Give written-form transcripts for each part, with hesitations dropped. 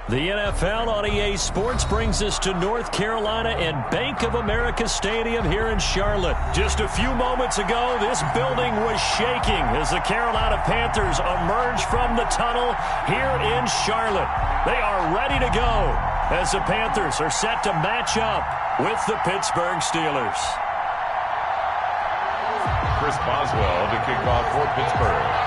The NFL on EA Sports brings us to North Carolina and Bank of America Stadium here in Charlotte. Just a few moments ago, this building was shaking as the Carolina Panthers emerge from the tunnel here in Charlotte. They are ready to go as the Panthers are set to match up with the Pittsburgh Steelers. Chris Boswell to kick off for Pittsburgh.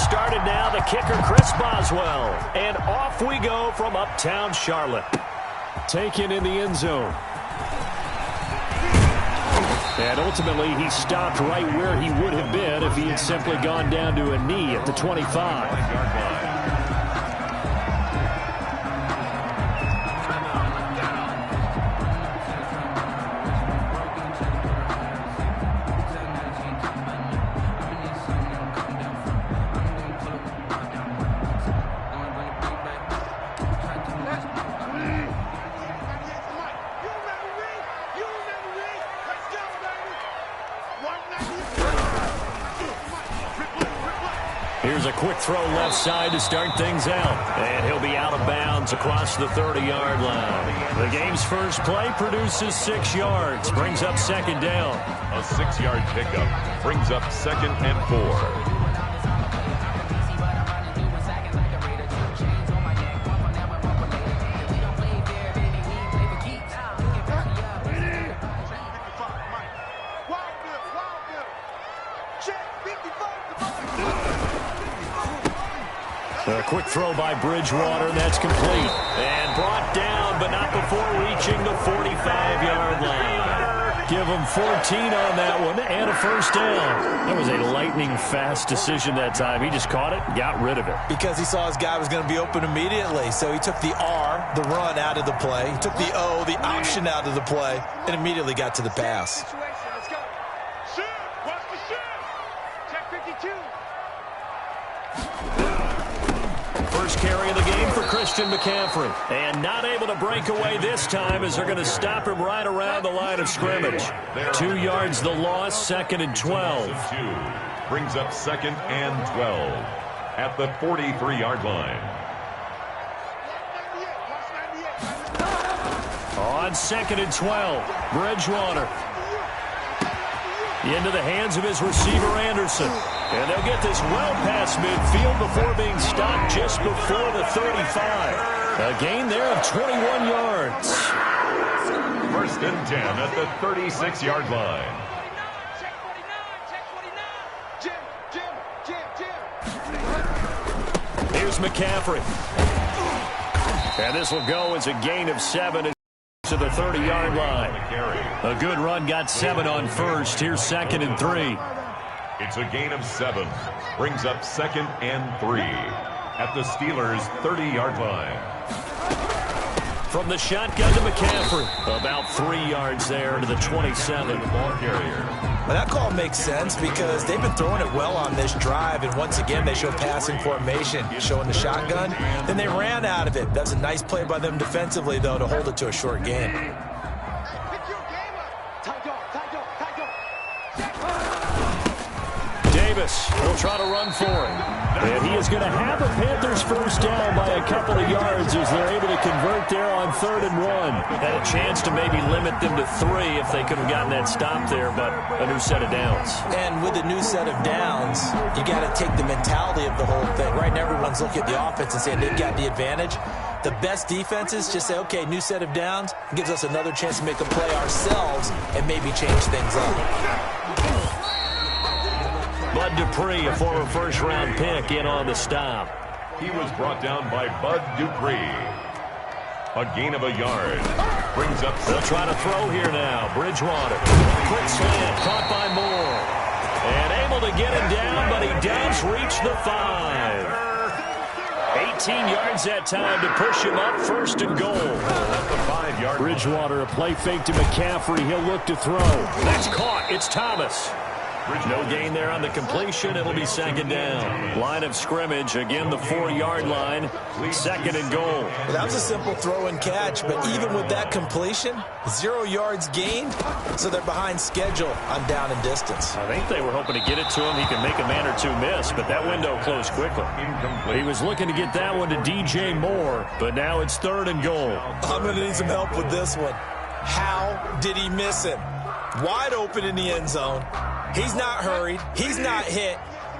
Started now, the kicker, Chris Boswell. And off we go from uptown Charlotte. Taken in the end zone. And ultimately, he stopped right where he would have been if he had simply gone down to a knee at the 25. Here's a quick throw left side to start things out. And he'll be out of bounds across the 30-yard line. The game's first play produces 6 yards. Brings up second down. A 6-yard pickup brings up 2nd and 4. A quick throw by Bridgewater. That's complete. And brought down, but not before reaching the 45-yard line. Give him 14 on that one and a first down. That was a lightning-fast decision that time. He just caught it, got rid of it. Because he saw his guy was going to be open immediately. So he took the R, the run, out of the play. He took the O, the option, out of the play, and immediately got to the pass. Let's go. Shoot! Watch the shoot! Check 52. First carry of the game for Christian McCaffrey. And not able to break away this time as they're going to stop him right around the line of scrimmage. 2 yards the loss, 2nd and 12. Brings up 2nd and 12 at the 43-yard line. On 2nd and 12, Bridgewater. Into the hands of his receiver, Anderson. And they'll get this well past midfield before being stopped just before the 35. A gain there of 21 yards. 1st and 10 at the 36-yard line. Here's McCaffrey. And this will go as a gain of 7 to the 30-yard line. A good run, got 7 on first. Here's 2nd and 3. It's a gain of 7. Brings up 2nd and 3 at the Steelers' 30-yard line. From the shotgun to McCaffrey. About 3 yards there to the 27. Ball carrier. Well, that call makes sense because they've been throwing it well on this drive, and once again they show passing formation, showing the shotgun. Then they ran out of it. That's a nice play by them defensively, though, to hold it to a short game. Will try to run for it. And he is going to have a Panthers first down by a couple of yards as they're able to convert there on 3rd and 1. Had a chance to maybe limit them to 3 if they could have gotten that stop there, but a new set of downs. And with a new set of downs, you got to take the mentality of the whole thing. Right now everyone's looking at the offense and saying they've got the advantage. The best defenses just say, okay, new set of downs. It gives us another chance to make a play ourselves and maybe change things up. Bud Dupree, a former first-round pick, in on the stop. He was brought down by Bud Dupree. A gain of a yard. Brings up... They'll try to throw here now. Bridgewater. Quick slant, caught by Moore. And able to get him down, but he does reach the 5. 18 yards that time to push him up, 1st and goal. At the 5-yard line. Bridgewater, a play fake to McCaffrey. He'll look to throw. That's caught. It's Thomas. No gain there on the completion. It'll be second down. Line of scrimmage, again the 4-yard line. Second and goal. Well, that was a simple throw and catch, but even with that completion, 0 yards gained, so they're behind schedule on down and distance. I think they were hoping to get it to him. He can make a man or two miss, but that window closed quickly. He was looking to get that one to DJ Moore, but now it's third and goal. I'm going to need some help with this one. How did he miss him? Wide open in the end zone. He's not hurried. He's not hit.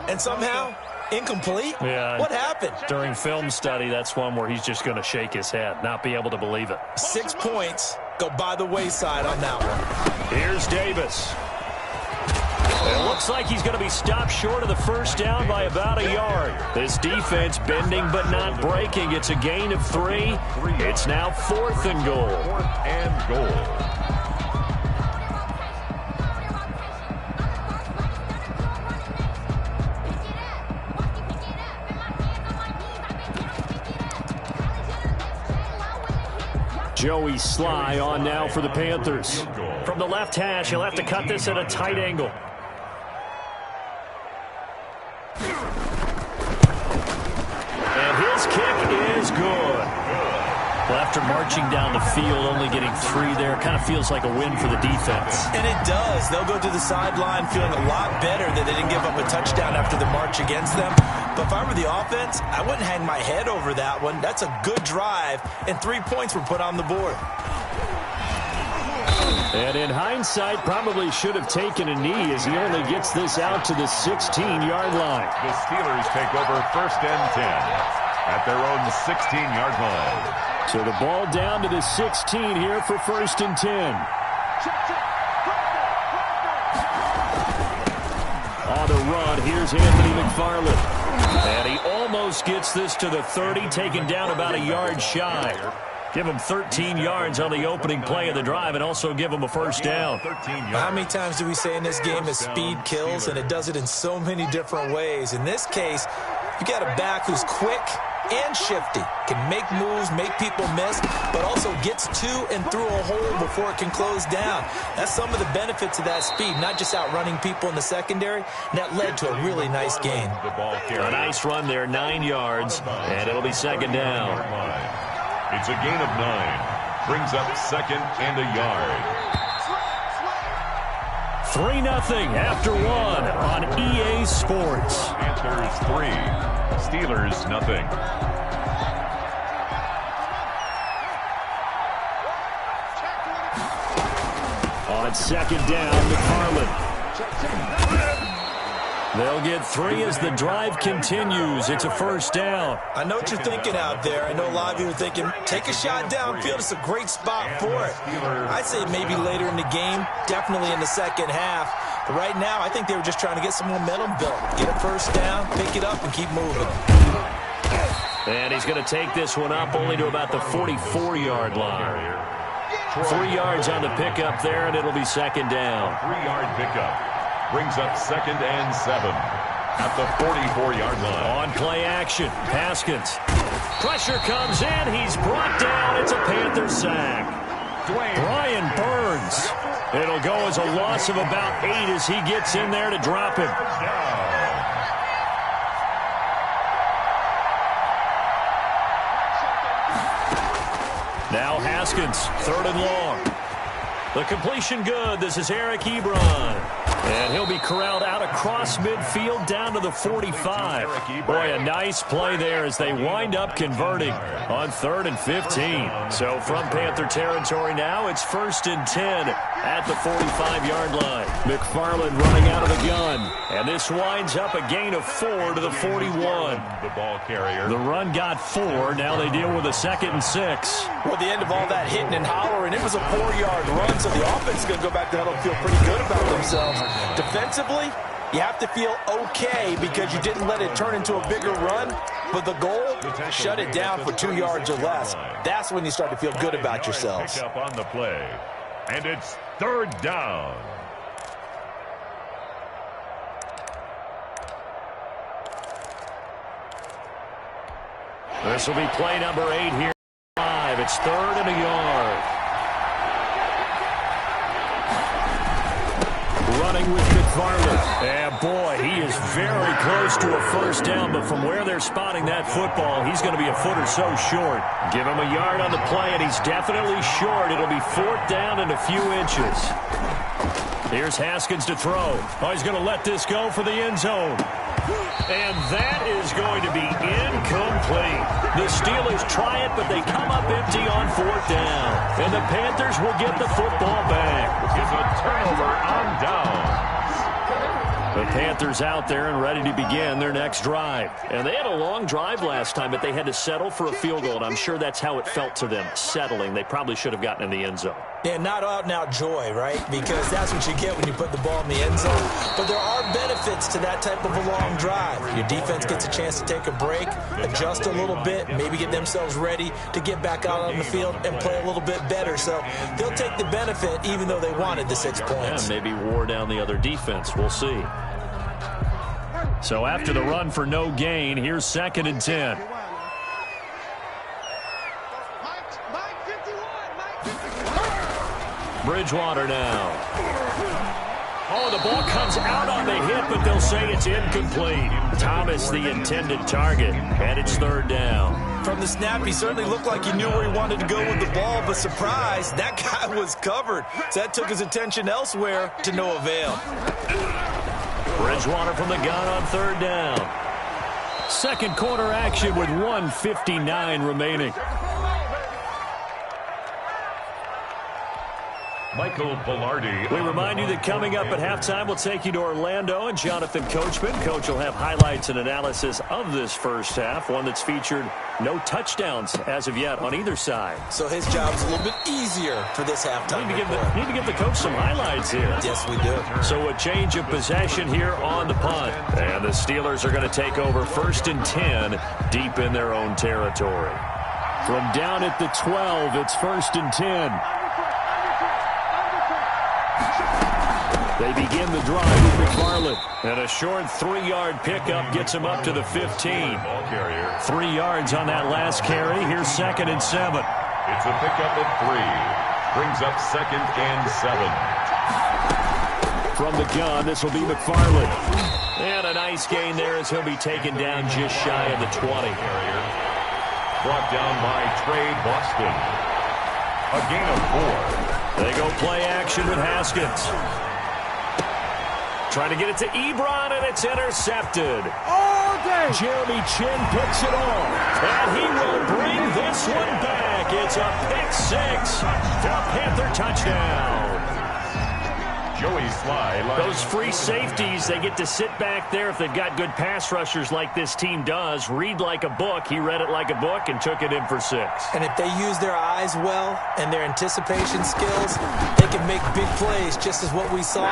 And somehow, incomplete? Yeah. What happened? During film study, that's one where he's just going to shake his head, not be able to believe it. 6 points go by the wayside on that one. Here's Davis. It looks like he's going to be stopped short of the first down by about a yard. This defense bending but not breaking. It's a gain of 3. It's now fourth and goal. Fourth and goal. Joey Sly on now for the Panthers. From the left hash, he'll have to cut this at a tight angle. And his kick is good. Well, after marching down the field, only getting 3 there, kind of feels like a win for the defense. And it does. They'll go to the sideline feeling a lot better that they didn't give up a touchdown after the march against them. But if I were the offense, I wouldn't hang my head over that one. That's a good drive, and 3 points were put on the board. And in hindsight, probably should have taken a knee as he only gets this out to the 16-yard line. The Steelers take over first and 10 at their own 16-yard line. So the ball down to the 16 here for first and 10. On the run, here's Anthony McFarland. And he almost gets this to the 30, taken down about a yard shy. Give him 13 yards on the opening play of the drive and also give him a first down. How many times do we say in this game that speed kills, and it does it in so many different ways? In this case, you got a back who's quick and shifty, can make moves, make people miss, but also gets to and through a hole before it can close down. That's some of the benefits of that speed, not just outrunning people in the secondary, and that led to a really nice gain. A nice run there, 9 yards, and it'll be second down. It's a gain of 9. Brings up second and a yard. 3-0 after 1 on EA Sports. Panthers 3, Steelers nothing. On second down, McFarland. They'll get 3 as the drive continues. It's a first down. I know what you're thinking out there. I know a lot of you are thinking, take a shot downfield. It's a great spot for it. I'd say maybe later in the game, definitely in the second half. But right now, I think they were just trying to get some momentum built. Get a first down, pick it up, and keep moving. And he's going to take this one up only to about the 44-yard line. 3 yards on the pickup there, and it'll be second down. 3-yard pickup. Brings up second and 7 at the 44-yard line. On play action, Haskins. Pressure comes in. He's brought down. It's a Panther sack. Brian Burns. It'll go as a loss of about 8 as he gets in there to drop him. Now Haskins, third and long. The completion good. This is Eric Ebron. And he'll be corralled out across midfield down to the 45. Boy, a nice play there as they wind up converting on 3rd and 15. So from Panther territory now, it's 1st and 10 at the 45-yard line. McFarland running out of the gun. And this winds up a gain of 4 to the 41. The ball carrier. The run got 4. Now they deal with a 2nd and 6. Well, the end of all that hitting and hollering, it was a 4-yard run, so the offense is going to go back to huddle and feel pretty good about themselves. Defensively, you have to feel okay because you didn't let it turn into a bigger run, but the goal, shut it down for 2 yards or less. That's when you start to feel good about yourselves. Pick up on the play, and it's 3rd down. This will be play number 8 here. 5. It's 3rd and a yard. Running with McFarland. And boy, he is very close to a first down, but from where they're spotting that football, he's going to be a foot or so short. Give him a yard on the play, and he's definitely short. It'll be 4th down and a few inches. Here's Haskins to throw. Oh, he's going to let this go for the end zone. And that is going to be incomplete. The Steelers try it, but they come up empty on 4th down. And the Panthers will get the football back. It's a turnover on downs. The Panthers out there and ready to begin their next drive. And they had a long drive last time, but they had to settle for a field goal, and I'm sure that's how it felt to them, settling. They probably should have gotten in the end zone. Yeah, not out-and-out joy, right? Because that's what you get when you put the ball in the end zone. But there are benefits to that type of a long drive. Your defense gets a chance to take a break, adjust a little bit, maybe get themselves ready to get back out on the field and play a little bit better. So they'll take the benefit even though they wanted the 6 points. Yeah, maybe wore down the other defense. We'll see. So after the run for no gain, here's 2nd and 10. Bridgewater now. Oh, the ball comes out on the hit, but they'll say it's incomplete. Thomas, the intended target, and it's 3rd down. From the snap, he certainly looked like he knew where he wanted to go with the ball, but surprise, that guy was covered. So that took his attention elsewhere to no avail. Bridgewater from the gun on 3rd down. Second quarter action with 1:59 remaining. Michael Velarde. We remind you that coming up at halftime, we'll take you to Orlando and Jonathan Coachman. Coach will have highlights and analysis of this first half, one that's featured no touchdowns as of yet on either side. So his job's a little bit easier for this halftime. Need to give the coach some highlights here. Yes, we do. So a change of possession here on the punt. And the Steelers are going to take over 1st and 10 deep in their own territory. From down at the 12, it's 1st and 10. They begin the drive with McFarland. And a short 3-yard pickup gets him up to the 15. 3 yards on that last carry. Here's 2nd and 7. It's a pickup of 3. Brings up 2nd and 7. From the gun, this will be McFarland. And a nice gain there as he'll be taken down just shy of the 20. Brought down by Trey Boston. A gain of 4. They go play action with Haskins. Trying to get it to Ebron, and it's intercepted. All day. Jeremy Chin picks it off, and he will bring this one back. It's a pick 6 for a Panther touchdown. Joey Sly. Those free safeties, they get to sit back there if they've got good pass rushers like this team does. Read like a book. He read it like a book and took it in for 6. And if they use their eyes well and their anticipation skills, they can make big plays, just as what we saw,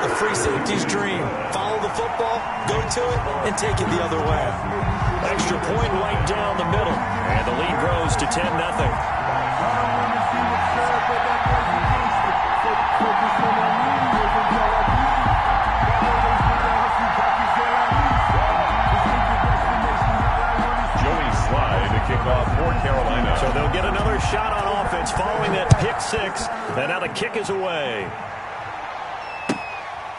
a free safety's dream. Follow the football, go to it, and take it the other way. Extra point right down the middle, and the lead grows to 10-0. Kickoff for Carolina. So they'll get another shot on offense following that pick 6, and now the kick is away.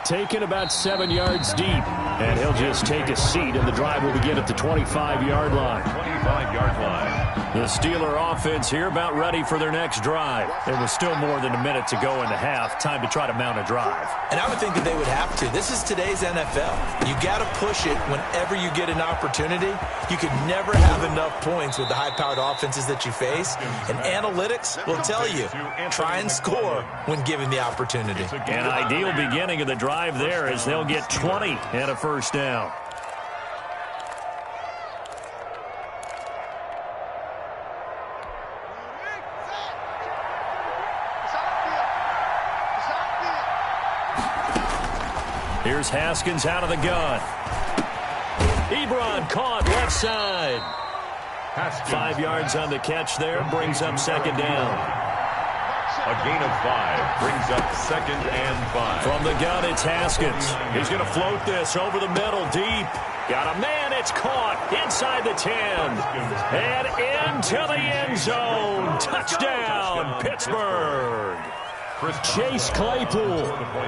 Taken about 7 yards deep, and he'll just take a seat, and the drive will begin at the 25-yard line. 25-yard line. The Steeler offense here about ready for their next drive. There was still more than a minute to go in the half. Time to try to mount a drive. And I would think that they would have to. This is today's NFL. You got to push it whenever you get an opportunity. You could never have enough points with the high-powered offenses that you face. And analytics will tell you, try and score when given the opportunity. An ideal beginning of the drive there as they'll get 20 and a first down. Here's Haskins out of the gun. Ebron caught left side. 5 yards on the catch there. Brings up 2nd down. A gain of 5. Brings up 2nd and 5. From the gun, it's Haskins. He's going to float this over the middle deep. Got a man. It's caught inside the 10. And into the end zone. Touchdown, Pittsburgh. Chase Claypool,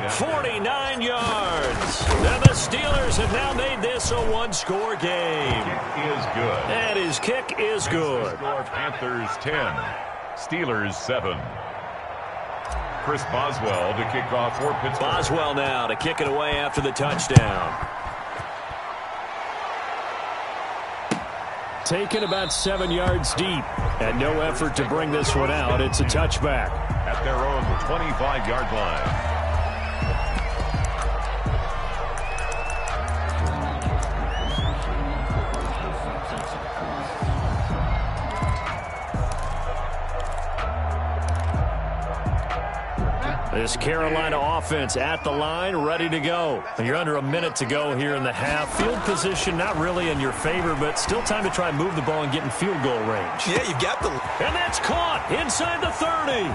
49 yards. And the Steelers have now made this a one-score game. Kick is good. And his kick is good. Score Panthers 10, Steelers 7. Chris Boswell to kick off for Pittsburgh. Boswell now to kick it away after the touchdown. Taken about 7 yards deep. And no effort to bring this one out. It's a touchback. At their own 25-yard line. This Carolina offense at the line, ready to go. And you're under a minute to go here in the half. Field position not really in your favor, but still time to try and move the ball and get in field goal range. Yeah, you've got the... And that's caught inside the 30.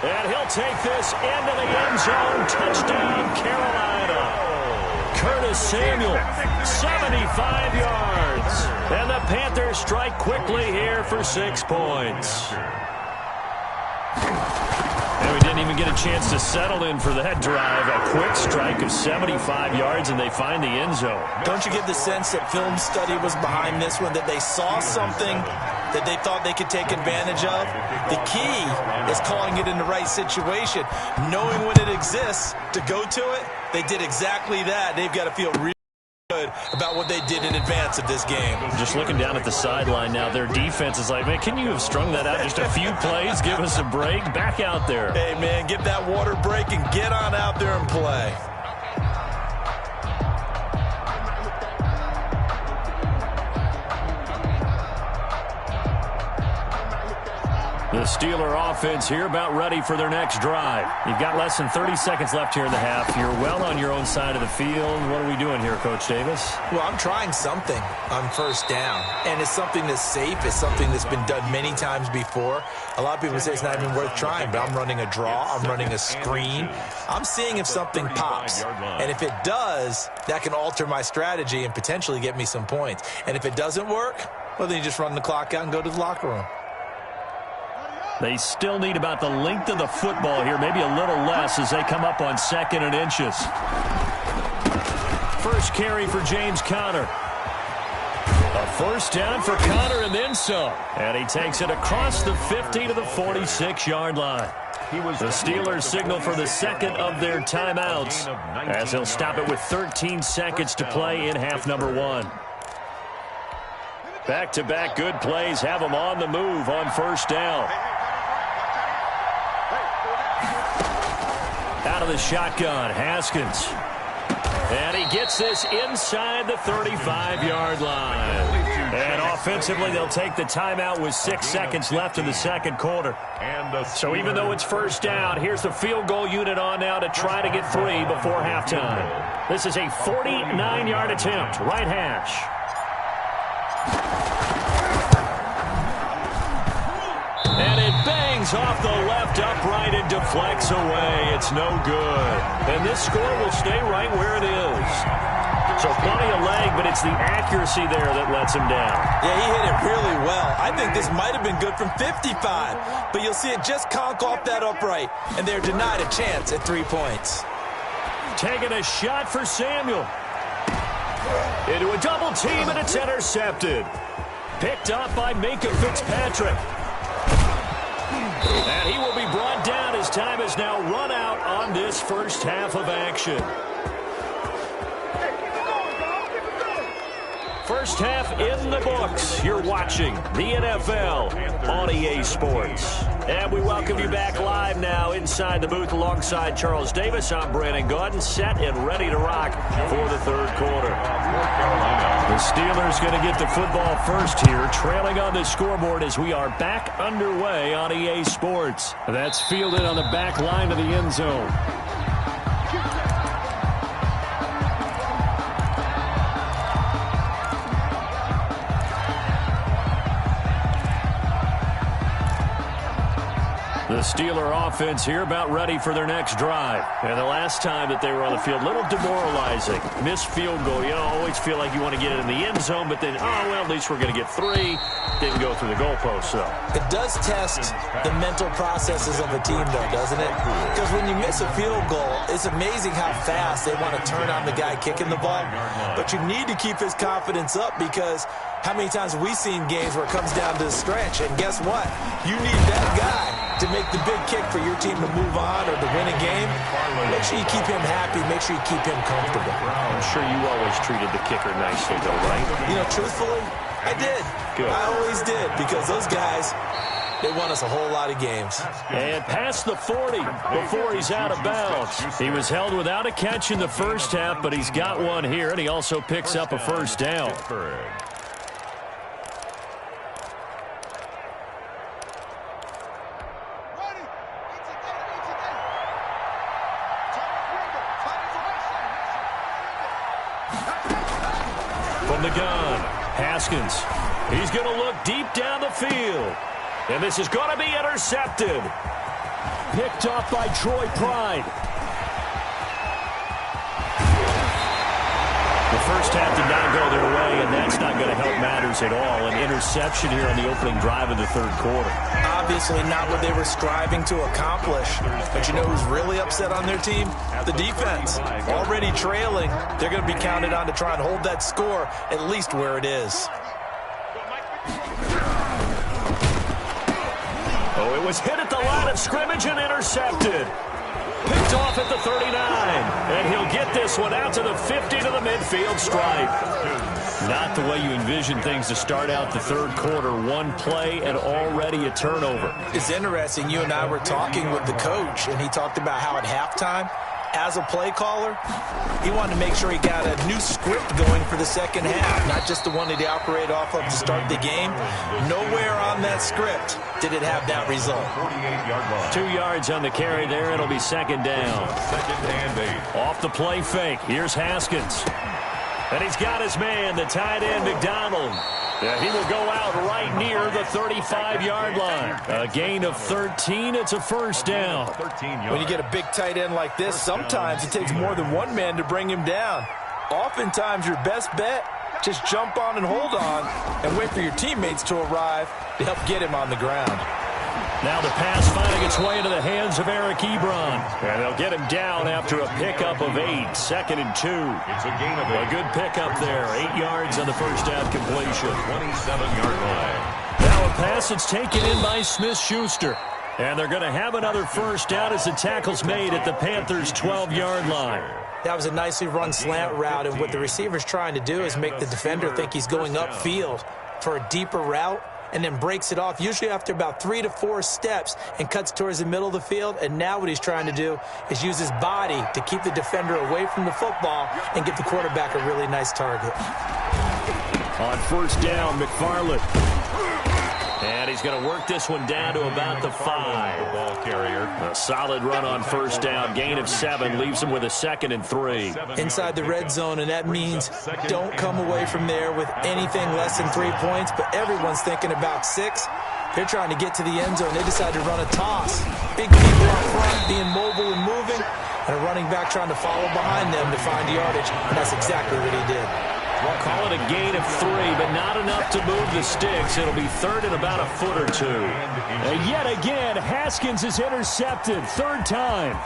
And he'll take this into the end zone. Touchdown, Carolina. Curtis Samuel, 75 yards. And the Panthers strike quickly here for 6 points. And we didn't even get a chance to settle in for that drive. A quick strike of 75 yards, and they find the end zone. Don't you get the sense that film study was behind this one, that they saw something that they thought they could take advantage of? The key is calling it in the right situation. Knowing when it exists, to go to it, they did exactly that. They've got to feel really good about what they did in advance of this game. Just looking down at the sideline now, their defense is like, man, can you have strung that out just a few plays? Give us a break. Back out there. Hey, man, give that water break and get on out there and play. The Steeler offense here about ready for their next drive. You've got less than 30 seconds left here in the half. You're well on your own side of the field. What are we doing here, Coach Davis? Well, I'm trying something on first down, and it's something that's safe. It's something that's been done many times before. A lot of people say it's not even worth trying, but I'm running a draw. I'm running a screen. I'm seeing if something pops, and if it does, that can alter my strategy and potentially get me some points. And if it doesn't work, well, then you just run the clock out and go to the locker room. They still need about the length of the football here, maybe a little less as they come up on 2nd and inches. First carry for James Conner. A first down for Conner and then some. And he takes it across the 50 to the 46-yard line. The Steelers signal for the second of their timeouts as they'll stop it with 13 seconds to play in half number 1. Back-to-back good plays have them on the move on first down. Out of the shotgun, Haskins. And he gets this inside the 35-yard line. And offensively, they'll take the timeout with 6 seconds left in the second quarter. So even though it's first down, here's the field goal unit on now to try to get 3 before halftime. This is a 49-yard attempt, right hash. And it bangs off the left upright and deflects away. It's no good. And this score will stay right where it is. So plenty of leg, but it's the accuracy there that lets him down. Yeah, he hit it really well. I think this might have been good from 55. But you'll see it just conk off that upright. And they're denied a chance at 3 points. Taking a shot for Samuel. Into a double team, and it's intercepted. Picked up by Minka Fitzpatrick. And he will be brought down as time has now run out on this first half of action. First half in the books. You're watching the NFL on EA Sports. And we welcome you back live now inside the booth alongside Charles Davis. I'm Brandon Gaudin, set and ready to rock for the third quarter. The Steelers going to get the football first here, trailing on the scoreboard as we are back underway on EA Sports. That's fielded on the back line of the end zone. The Steeler offense here about ready for their next drive. And the last time that they were on the field, a little demoralizing. Missed field goal. You always feel like you want to get it in the end zone, but then, oh, well, at least we're going to get 3. Didn't go through the goalpost, though. It does test the mental processes of a team, though, doesn't it? Because when you miss a field goal, it's amazing how fast they want to turn on the guy kicking the ball. But you need to keep his confidence up, because how many times have we seen games where it comes down to the stretch? And guess what? You need that guy to make the big kick for your team to move on or to win a game. Make sure you keep him happy. Make sure you keep him comfortable. I'm sure you always treated the kicker nicely, though, right? You know, truthfully, I did. Good. I always did, because those guys, they won us a whole lot of games. And past the 40 before he's out of bounds. He was held without a catch in the first half, but he's got one here, and he also picks up a first down. From the gun, Haskins. He's going to look deep down the field. And this is going to be intercepted. Picked off by Troy Pride. The first half did not go their way, and that's not going to help matters at all. An interception here on the opening drive of the third quarter. Obviously not what they were striving to accomplish. But you know who's really upset on their team? The defense. Already trailing. They're going to be counted on to try and hold that score at least where it is. Oh, it was hit at the line of scrimmage and intercepted. Picked off at the 39. And he'll get this one out to the 50 to the midfield stripe. Not the way you envision things to start out the third quarter. One play and already a turnover. It's interesting. You and I were talking with the coach, and he talked about how at halftime, as a play caller, he wanted to make sure he got a new script going for the second half, not just the one that he operated off of to start the game. Nowhere on that script did it have that result. 2 yards on the carry there. It'll be second down. Second and 8. Off the play fake. Here's Haskins. And he's got his man, the tight end, McDonald. He will go out right near the 35-yard line. A gain of 13. It's a first down. 13 yards. When you get a big tight end like this, sometimes it takes more than one man to bring him down. Oftentimes, your best bet, just jump on and hold on and wait for your teammates to arrive to help get him on the ground. Now the pass finding its way into the hands of Eric Ebron. And they'll get him down after a pickup of 8. Second and 2. It's a gain of 8. A good pickup there. 8 yards on the first down completion. 27-yard line. Now a pass that's taken in by Smith-Schuster. And they're going to have another first down as the tackle's made at the Panthers' 12-yard line. That was a nicely run slant route, and what the receiver's trying to do is make the defender think he's going upfield for a deeper route, and then breaks it off, usually after about 3 to 4 steps, and cuts towards the middle of the field. And now what he's trying to do is use his body to keep the defender away from the football and give the quarterback a really nice target. On first down, McFarland. And he's going to work this one down to about the 5. Ball carrier. A solid run on first down. Gain of 7 leaves him with a second and 3. Inside the red zone, and that means don't come away from there with anything less than 3 points, but everyone's thinking about 6. They're trying to get to the end zone. They decide to run a toss. Big people up front being mobile and moving, and a running back trying to follow behind them to find yardage, and that's exactly what he did. We'll call it a gain of 3, but not enough to move the sticks. It'll be third and about a foot or 2. And yet again, Haskins is intercepted. Third time.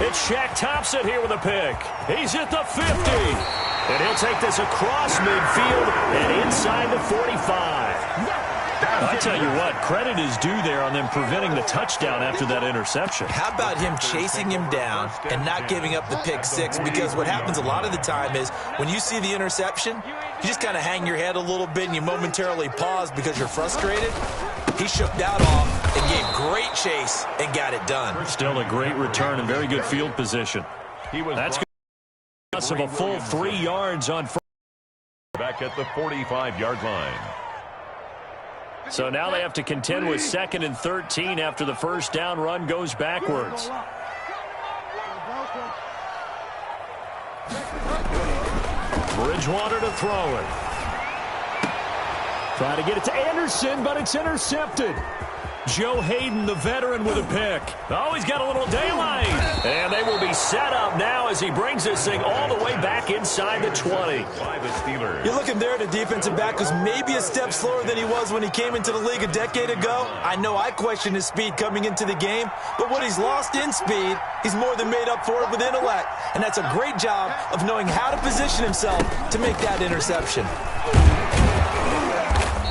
It's Shaq Thompson here with a pick. He's at the 50. And he'll take this across midfield and inside the 45. I tell you what, credit is due there on them preventing the touchdown after that interception. How about him chasing him down and not giving up the pick 6? Because what happens a lot of the time is when you see the interception, you just kind of hang your head a little bit and you momentarily pause because you're frustrated. He shook that off and gave great chase and got it done. Still a great return and very good field position. That's good. Of a full 3 yards on first. Back at the 45-yard line. So now they have to contend with second and 13 after the first down run goes backwards. Bridgewater to throw it. Trying to get it to Anderson, but it's intercepted. Joe Hayden, the veteran, with a pick. Oh, he's got a little daylight. And they will be set up now as he brings this thing all the way back inside the 20. By the Steelers. You're looking there at the defensive back who's maybe a step slower than he was when he came into the league a decade ago. I know I questioned his speed coming into the game, but what he's lost in speed, he's more than made up for it with intellect. And that's a great job of knowing how to position himself to make that interception.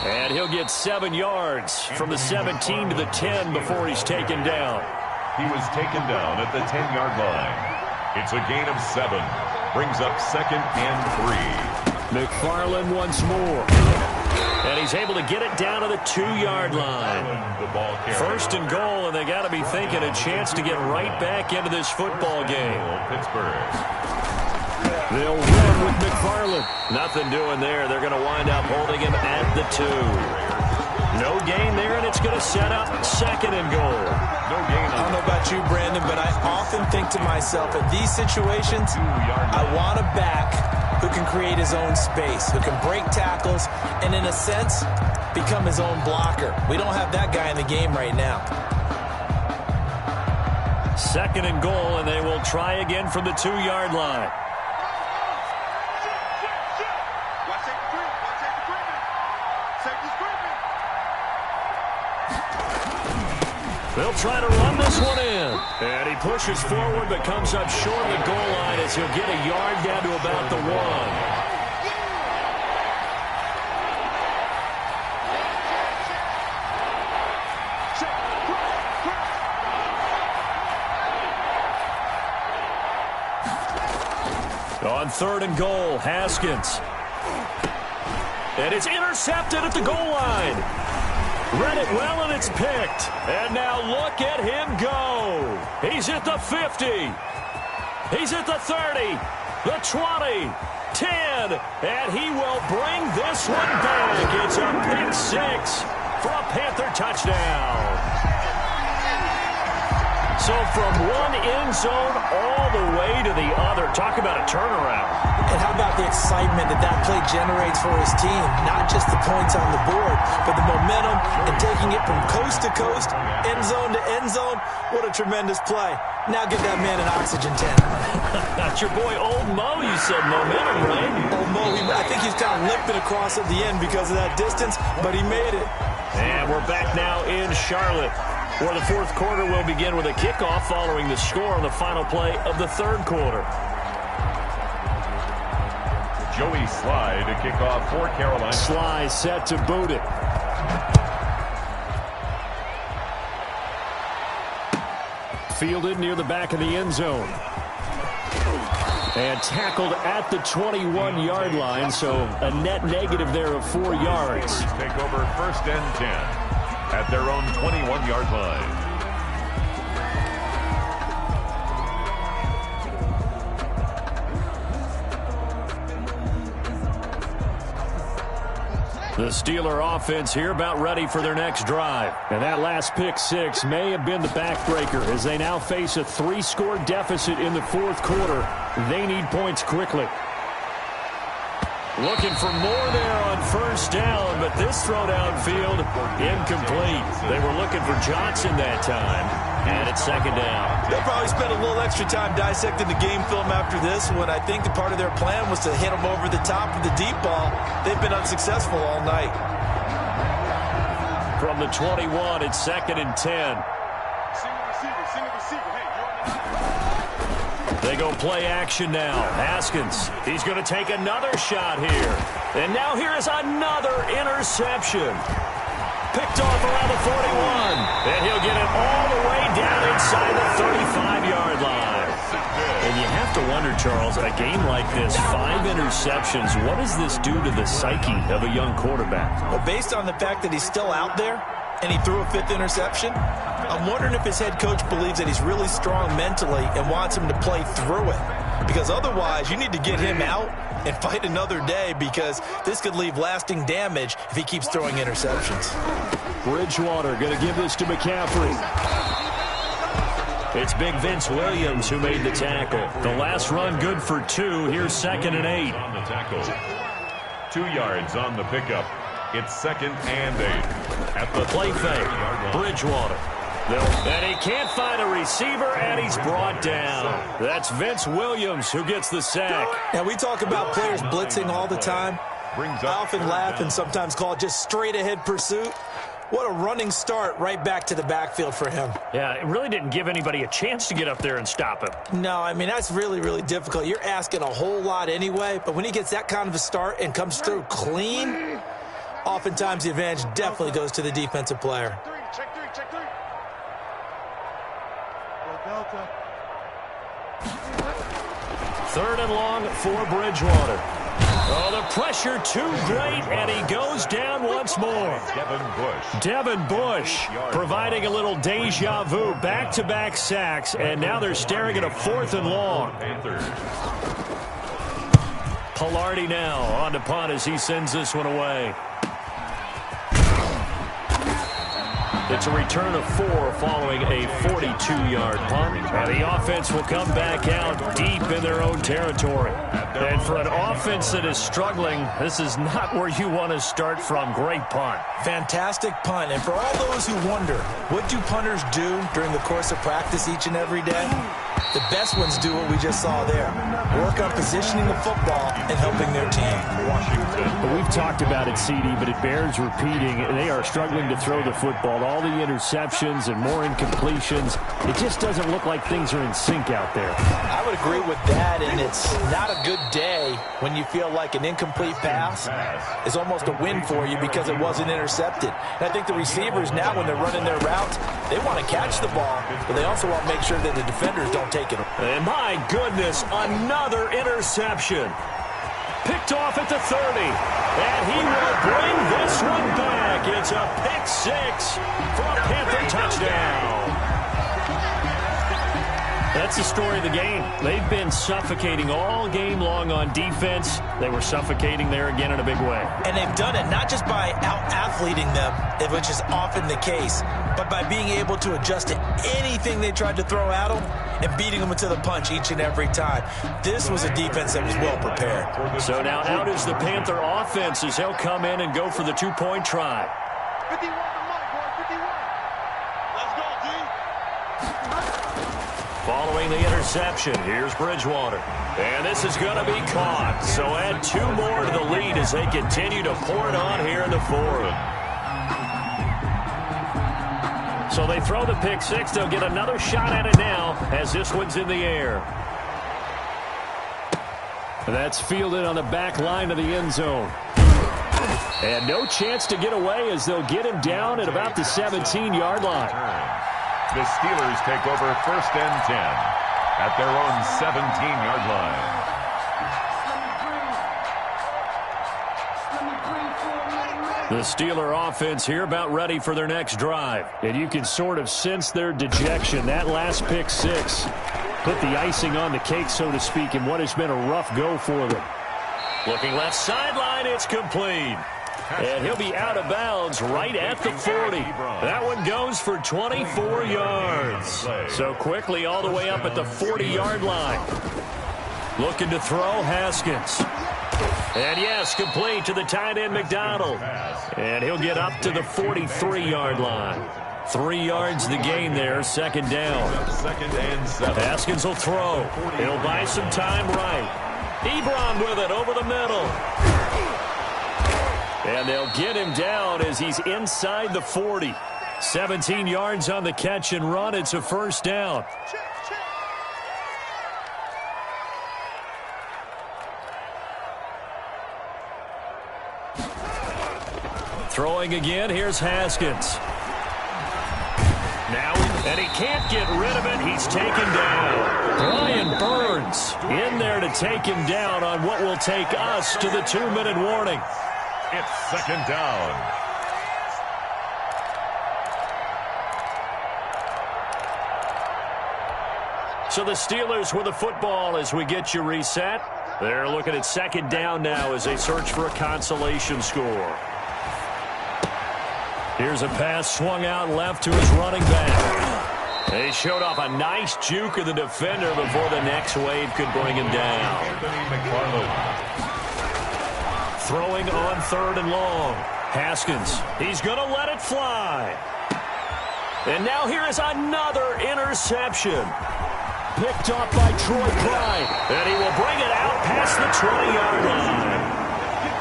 And he'll get 7 yards from the 17 to the 10 before he's taken down. He was taken down at the 10-yard line. It's a gain of 7. Brings up 2nd and 3. McFarland once more. And he's able to get it down to the 2-yard line. The ball carrier. 1st and goal, and they got to be thinking a chance to get right back into this football game. Pittsburgh. They'll run with McFarland. Nothing doing there. They're going to wind up holding him at the 2. No gain there, and it's going to set up 2nd and goal. No gain. I don't know about you, Brandon, but I often think to myself, in these situations, I want a back who can create his own space, who can break tackles, and in a sense, become his own blocker. We don't have that guy in the game right now. 2nd and goal, and they will try again from the 2-yard line. They'll try to run this one in. And he pushes forward but comes up short of the goal line as he'll get a yard down to about the 1. On 3rd and goal, Haskins. And it's intercepted at the goal line. Read it well, and it's picked. And now look at him go. He's at the 50. He's at the 30, the 20, 10, and he will bring this one back. It's a pick 6 for a Panther touchdown. So from one end zone all the way to the other. Talk about a turnaround. And how about the excitement that that play generates for his team? Not just the points on the board, but the momentum and taking it from coast to coast, end zone to end zone. What a tremendous play. Now give that man an oxygen tank. That's your boy Old Mo. You said momentum, right? Old Mo, I think he's kind of limping across at the end because of that distance, but he made it. And we're back now in Charlotte, where the 4th quarter will begin with a kickoff following the score on the final play of the 3rd quarter. Joey Sly to kick off for Carolina. Sly set to boot it. Fielded near the back of the end zone. And tackled at the 21-yard line, so a net negative there of 4 yards. Take over 1st and 10 at their own 21-yard line. The Steeler offense here about ready for their next drive. And that last pick 6 may have been the backbreaker as they now face a 3-score deficit in the 4th quarter. They need points quickly. Looking for more there on 1st down, but this throw downfield incomplete. They were looking for Johnson that time, and it's 2nd down. They'll probably spend a little extra time dissecting the game film after this when I think the part of their plan was to hit him over the top of the deep ball. They've been unsuccessful all night. From the 21, it's 2nd and 10. They go play action now. Haskins, he's going to take another shot here. And now here is another interception. Picked off around the 41. And he'll get it all the way down inside the 35-yard line. And you have to wonder, Charles, a game like this, 5 interceptions, what does this do to the psyche of a young quarterback? Well, based on the fact that he's still out there and he threw a 5th interception, I'm wondering if his head coach believes that he's really strong mentally and wants him to play through it. Because otherwise, you need to get him out and fight another day because this could leave lasting damage if he keeps throwing interceptions. Bridgewater going to give this to McCaffrey. It's Big Vince Williams who made the tackle. The last run good for 2. Here's 2nd and 8. On the tackle. 2 yards on the pickup. It's 2nd and 8. At the Play fake. Bridgewater. And he can't find a receiver, and he's brought down. That's Vince Williams who gets the sack. Now, we talk about players blitzing all the time. I often laugh and sometimes call it just straight-ahead pursuit. What a running start right back to the backfield for him. Yeah, it really didn't give anybody a chance to get up there and stop him. No, I mean, that's really, really difficult. You're asking a whole lot anyway, but when he gets that kind of a start and comes through clean, oftentimes the advantage definitely goes to the defensive player. Check three. Delta. 3rd and long for Bridgewater. Oh, the pressure too great, and he goes down once more. Devin Bush providing a little deja vu, back-to-back sacks, and now they're staring at a 4th and long. Pilardi now on to punt as he sends this one away. It's a return of 4 following a 42-yard punt. And the offense will come back out deep in their own territory. And for an offense that is struggling, this is not where you want to start from. Great punt. Fantastic punt. And for all those who wonder, what do punters do during the course of practice each and every day? The best ones do what we just saw there. Work on positioning the football and helping their team. Well, we've talked about it, CD, but it bears repeating. They are struggling to throw the football. All the interceptions and more incompletions. It just doesn't look like things are in sync out there. I would agree with that, and it's not a good day when you feel like an incomplete pass is almost a win for you because it wasn't intercepted. And I think the receivers now, when they're running their routes, they want to catch the ball, but they also want to make sure that the defenders don't take it. And my goodness, another interception. Picked off at the 30. And he will bring this one back. It's a pick 6 for a Panther touchdown. That's the story of the game. They've been suffocating all game long on defense. They were suffocating there again in a big way. And they've done it not just by out-athleting them, which is often the case, but by being able to adjust to anything they tried to throw at them and beating them into the punch each and every time. This was a defense that was well prepared. So now out is the Panther offense as he'll come in and go for the 2-point try. 51 to Mike, boy, 51. Let's go, D. Following the interception, here's Bridgewater. And this is going to be caught. So add 2 more to the lead as they continue to pour it on here in the 4th. So they throw the pick 6. They'll get another shot at it now as this one's in the air. That's fielded on the back line of the end zone. And no chance to get away as they'll get him down at about the 17-yard line. The Steelers take over 1st and 10 at their own 17-yard line. The Steeler offense here about ready for their next drive. And you can sort of sense their dejection. That last pick 6 put the icing on the cake, so to speak, in what has been a rough go for them. Looking left sideline, it's complete. And he'll be out of bounds right at the 40. That one goes for 24 yards. So quickly all the way up at the 40-yard line. Looking to throw, Haskins. And yes, complete to the tight end, McDonald. And he'll get up to the 43-yard line. 3 yards the gain there, 2nd down. 2nd and 7. Haskins will throw. He'll buy some time right. Ebron with it over the middle. And they'll get him down as he's inside the 40. 17 yards on the catch and run. It's a 1st down. Throwing again, here's Haskins. Now, and he can't get rid of it. He's taken down. Brian Burns in there to take him down on what will take us to the 2-minute warning. It's 2nd down. So the Steelers with the football as we get you reset. They're looking at 2nd down now as they search for a consolation score. Here's a pass swung out left to his running back. They showed off a nice juke of the defender before the next wave could bring him down. Throwing on 3rd and long. Haskins, he's going to let it fly. And now here is another interception. Picked off by Troy Pride. And he will bring it out past the 20-yard line.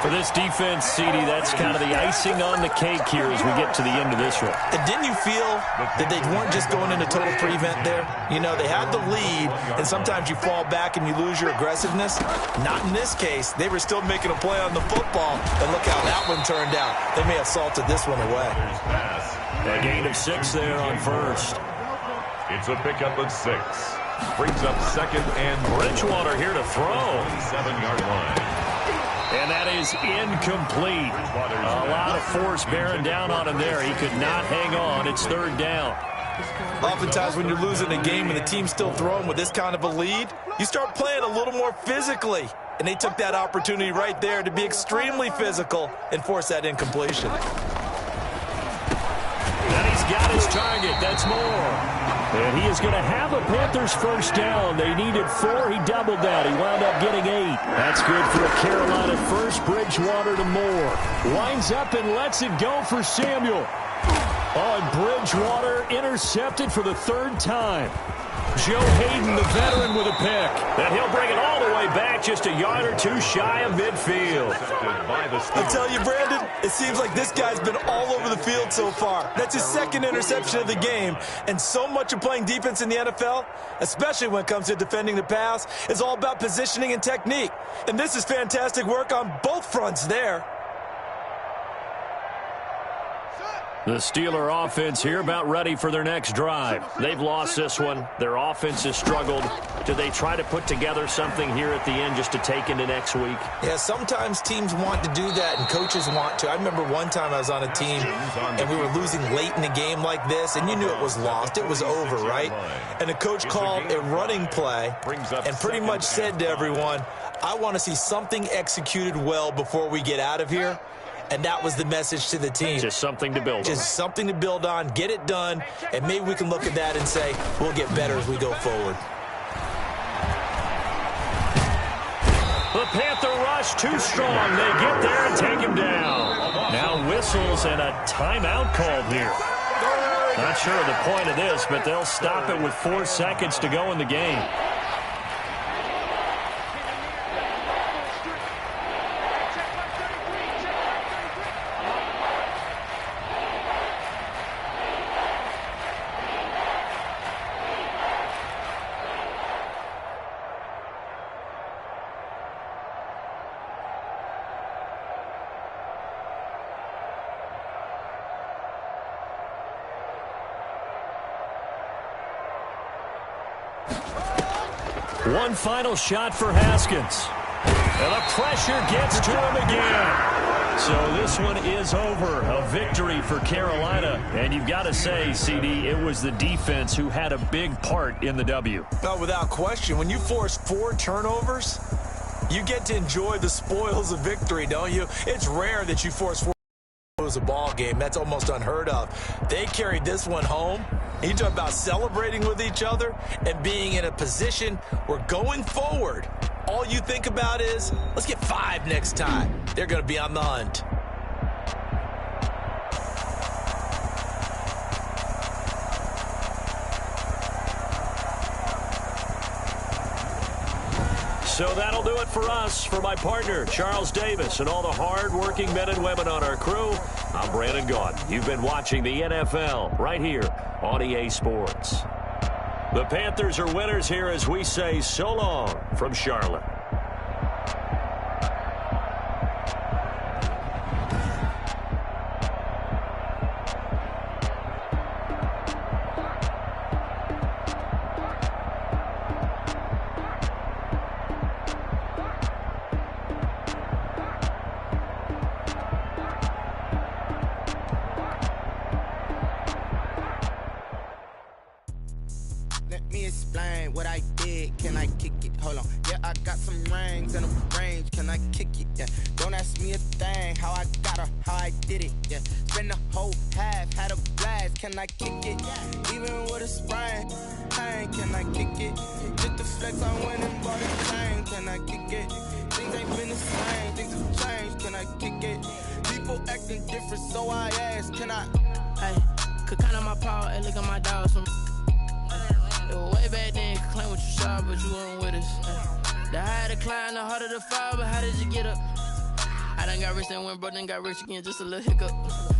For this defense, CD, that's kind of the icing on the cake here as we get to the end of this one. And didn't you feel that they weren't just going into total prevent there? You know, they had the lead, and sometimes you fall back and you lose your aggressiveness. Not in this case. They were still making a play on the football, and look how that one turned out. They may have salted this one away. A gain of 6 there on first. It's a pickup of 6. Brings up second and Bridgewater here to throw. 7-yard line. And that is incomplete. A lot of force bearing down on him there. He could not hang on. It's third down. Oftentimes when you're losing a game and the team's still throwing with this kind of a lead, you start playing a little more physically. And they took that opportunity right there to be extremely physical and force that incompletion. And he's got his target. That's more. And he is going to have a Panthers first down. They needed 4. He doubled that. He wound up getting 8. That's good for a Carolina first. Bridgewater to Moore. Winds up and lets it go for Samuel. Oh, and Bridgewater intercepted for the 3rd time. Joe Hayden, the veteran, with a pick. And he'll bring it all the way back just a yard or 2 shy of midfield. I tell you, Brandon, it seems like this guy's been all over the field so far. That's his 2nd interception of the game. And so much of playing defense in the NFL, especially when it comes to defending the pass, is all about positioning and technique. And this is fantastic work on both fronts there. The Steeler offense here about ready for their next drive. They've lost this one. Their offense has struggled. Do they try to put together something here at the end just to take into next week? Yeah, sometimes teams want to do that and coaches want to. I remember one time I was on a team and we were losing late in a game like this, and you knew it was lost. It was over, right? And the coach called a running play and pretty much said to everyone, I want to see something executed well before we get out of here. And that was the message to the team. Just something to build on. Just something to build on, get it done, and maybe we can look at that and say, we'll get better as we go forward. The Panther rush too strong. They get there and take him down. Now whistles and a timeout called here. Not sure of the point of this, but they'll stop it with 4 seconds to go in the game. One final shot for Haskins. And the pressure gets to him again. So this one is over. A victory for Carolina. And you've got to say, CD, it was the defense who had a big part in the W. No, without question. When you force 4 turnovers, you get to enjoy the spoils of victory, don't you? It's rare that you force 4 turnovers a ball game. That's almost unheard of. They carried this one home. You talk about celebrating with each other and being in a position where going forward, all you think about is, let's get 5 next time. They're going to be on the hunt. So that'll do it for us. For my partner, Charles Davis, and all the hard-working men and women on our crew, I'm Brandon Gaudin. You've been watching the NFL right here on EA Sports. The Panthers are winners here as we say so long from Charlotte. What I did, can I kick it? Hold on, yeah, I got some rings and a range, can I kick it? Yeah, don't ask me a thing, how I got her, how I did it. Yeah, spend the whole half, had a blast, can I kick it? Even with a sprain, pain, can I kick it? Just the flex, I went and bought a chain, can I kick it? Things ain't been the same, things have changed, can I kick it? People acting different, so I asked, can I? Hey, could count on my power, hey, look at my dogs. It was way back then, could claim what you saw, but you weren't with us. The higher the climb, the harder the fall, but how did you get up? I done got rich and went broke, then got rich again, just a little hiccup.